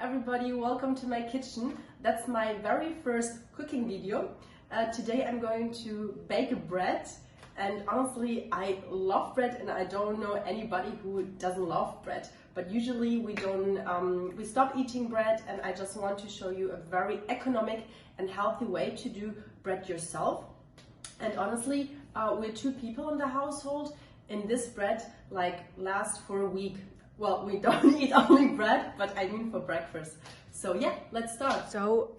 everybody, welcome to my kitchen. That's my very first cooking video. Today I'm going to bake a bread, and honestly I love bread and I don't know anybody who doesn't love bread, but usually we stop eating bread, and I just want to show you a very economic and healthy way to do bread yourself. And honestly, we're 2 people in the household, and this bread lasts for a week. Well, we don't eat only bread, but I mean for breakfast. So yeah, let's start. So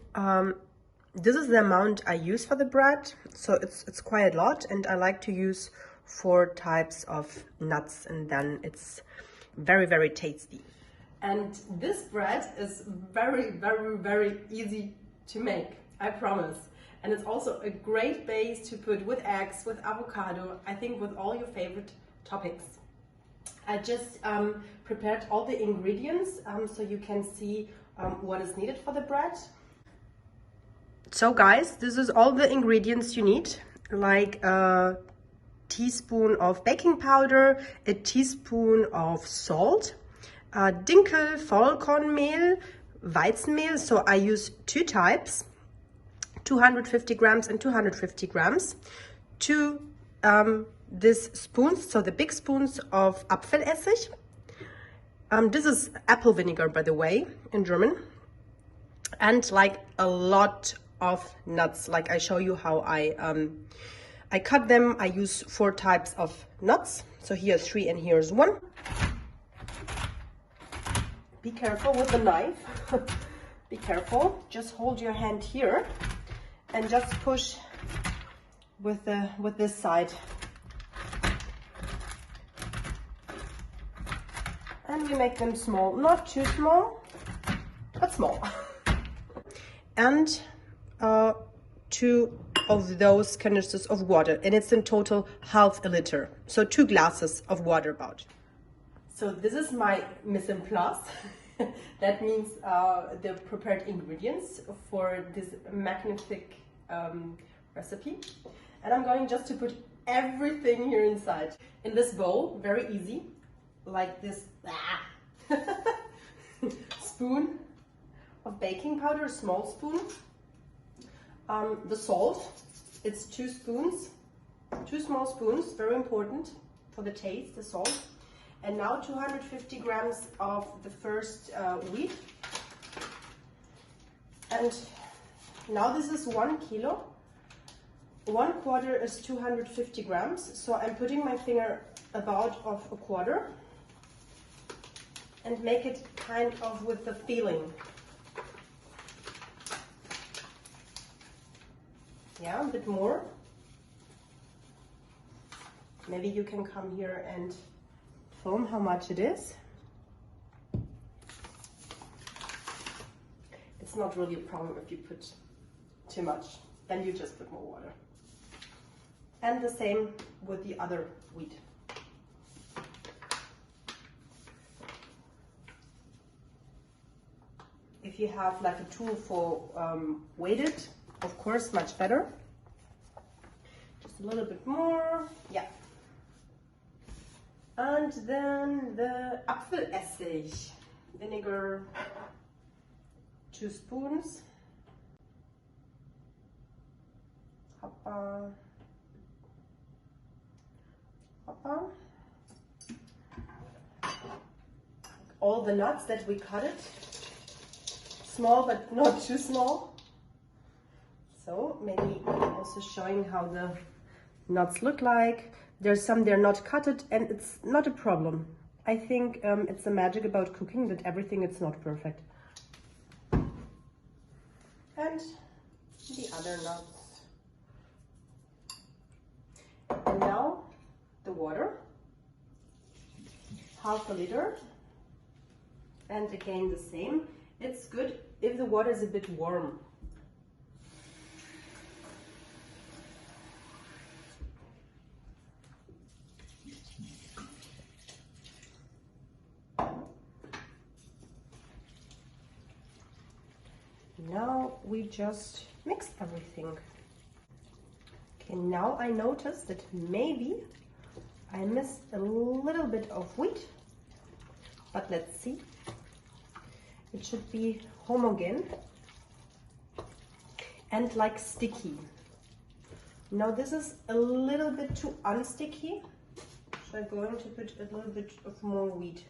this is the amount I use for the bread. So it's quite a lot, and I like to use 4 types of nuts, and then it's very, very tasty. And this bread is very, very, very easy to make, I promise. And it's also a great base to put with eggs, with avocado, I think with all your favorite toppings. I just prepared all the ingredients so you can see what is needed for the bread. So guys, this is all the ingredients you need, like a teaspoon of baking powder, a teaspoon of salt, Dinkel, Vollkornmehl, Weizenmehl, so I use 2 types, 250 grams and 250 grams, 2 these spoons, so the big spoons of Apfelessig. This is apple vinegar, by the way, in German. And like a lot of nuts, like I show you how I cut them. I use 4 types of nuts. So here's 3 and here's 1. Be careful with the knife. Be careful. Just hold your hand here and just push with this side. And we make them small, not too small, but small. And 2 of those canisters of water, and it's in total half a liter. So 2 glasses of water about. So this is my mise en place. That means the prepared ingredients for this magnific recipe. And I'm going just to put everything here inside. In this bowl, very easy. Like this spoon of baking powder, a small spoon. The salt, it's 2 spoons, 2 small spoons, very important for the taste, the salt. And now 250 grams of the first wheat. And now this is 1 kilo. 1/4 is 250 grams. So I'm putting my finger about of a quarter. And make it kind of with the feeling. Yeah, a bit more. Maybe you can come here and film how much it is. It's not really a problem if you put too much, then you just put more water. And the same with the other wheat. If you have like a tool for weighted, of course, much better. Just a little bit more, yeah. And then the Apfelessig, vinegar, 2 spoons. Hoppa. Hoppa. All the nuts that we cut it. Small, but not too small. So maybe also showing how the nuts look like. There's some they're not cutted, and it's not a problem. I think it's the magic about cooking, that everything is not perfect. And the other nuts. And now the water, half a liter. And again the same. It's good if the water is a bit warm. Now we just mix everything. Okay, now I noticed that maybe I missed a little bit of wheat, but let's see. It should be homogeneous and like sticky. Now this is a little bit too unsticky, so I'm going to put a little bit of more wheat.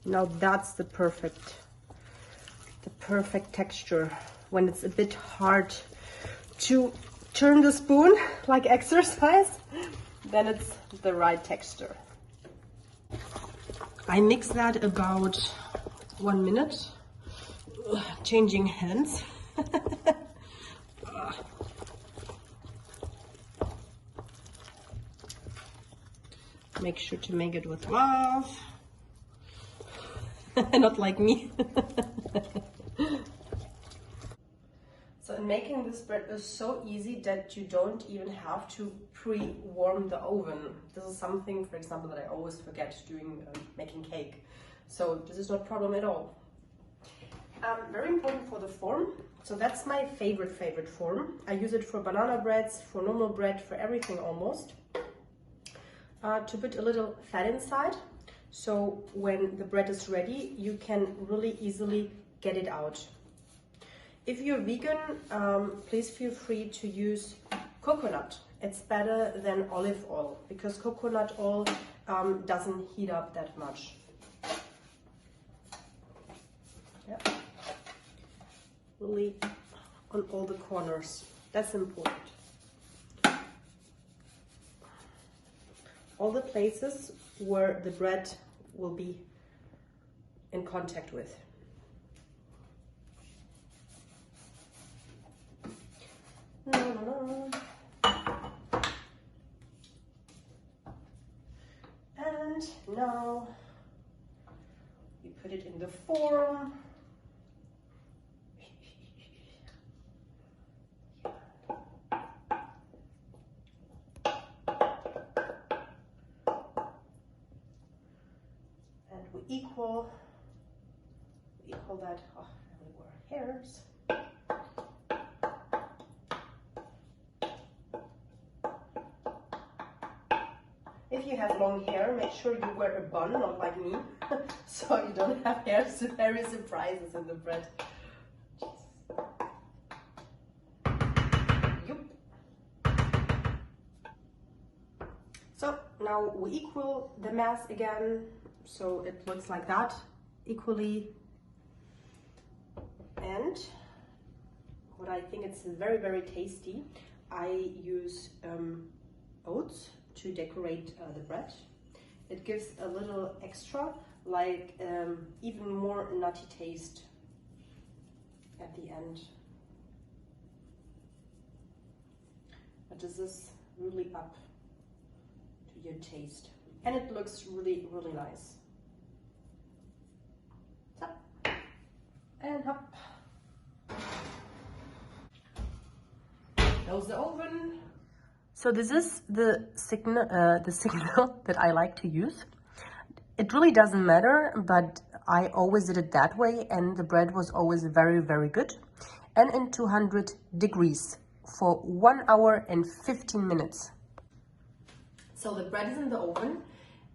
Now that's the perfect texture. When it's a bit hard to turn the spoon like exercise, then it's the right texture. I mix that about 1 minute, changing hands. Make sure to make it with love. Not like me. So in making this bread is so easy that you don't even have to pre-warm the oven. This is something, for example, that I always forget doing making cake. So this is not a problem at all. Very important for the form. So that's my favorite form. I use it for banana breads, for normal bread, for everything almost. To put a little fat inside. So when the bread is ready, you can really easily get it out. If you're vegan, please feel free to use coconut. It's better than olive oil because coconut oil doesn't heat up that much. Yeah. Really on all the corners. That's important. All the places where the bread will be in contact with. And now we put it in the form. And we equal that. Oh, everywhere hairs. If you have long hair, make sure you wear a bun, not like me, so you don't have hairy surprises in the bread. Yep. So now we equal the mass again, so it looks like that, equally. And what I think it's very tasty, I use oats to decorate the bread. It gives a little extra, like even more nutty taste at the end. But this is really up to your taste. And it looks really nice. So, and up. Close the oven. So this is the signal that I like to use. It really doesn't matter, but I always did it that way, and the bread was always very good. And in 200 degrees for 1 hour and 15 minutes. So the bread is in the oven,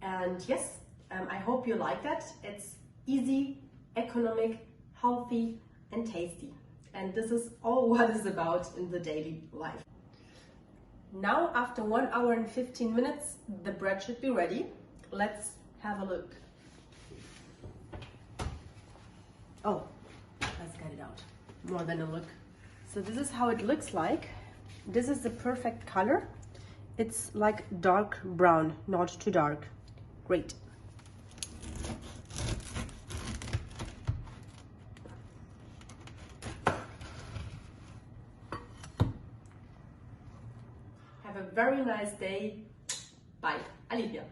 and yes, I hope you like that. It's easy, economic, healthy, and tasty. And this is all what it's about in the daily life. Now, after 1 hour and 15 minutes, the bread should be ready. Let's have a look. Oh, let's get it out. More than a look. So this is how it looks like. This is the perfect color. It's like dark brown, not too dark. Great. Have a very nice day. Bye. Olivia.